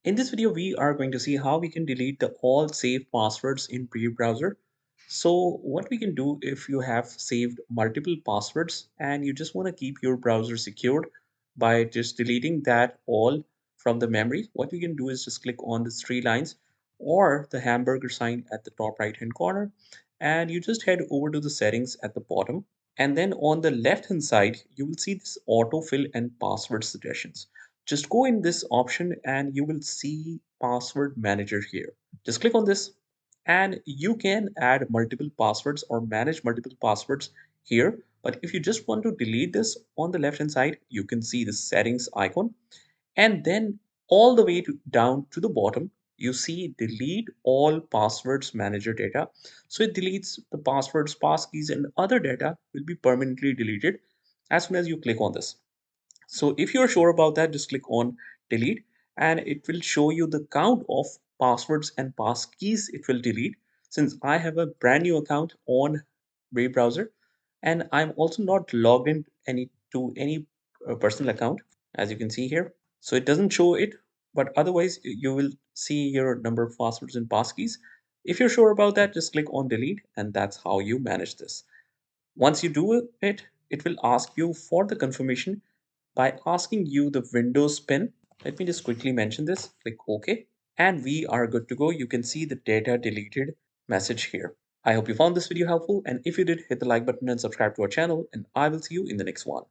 In this video, we are going to see how we can delete the all saved passwords in Brave browser. So what we can do if you have saved multiple passwords and you just want to keep your browser secured by just deleting that all from the memory, what we can do is just click on the three lines or the hamburger sign at the top right hand corner, and you just head over to the settings at the bottom, and then on the left hand side you will see this autofill and password suggestions. Just go in this option and you will see password manager here. Just click on this and you can add multiple passwords or manage multiple passwords here. But if you just want to delete this, on the left hand side you can see the settings icon, and then all the way down to the bottom you see delete all passwords manager data. So it deletes the passwords, passkeys, and other data will be permanently deleted as soon as you click on this. So if you're sure about that, just click on delete and it will show you the count of passwords and passkeys it will delete. Since I have a brand new account on Brave browser and I'm also not logged in any personal account, as you can see here. So it doesn't show it, but otherwise you will see your number of passwords and passkeys. If you're sure about that, just click on delete and that's how you manage this. Once you do it, it will ask you for the confirmation by asking you the Windows PIN. Let me just quickly mention this. Click OK. And we are good to go. You can see the data deleted message here. I hope you found this video helpful. And if you did, hit the like button and subscribe to our channel. And I will see you in the next one.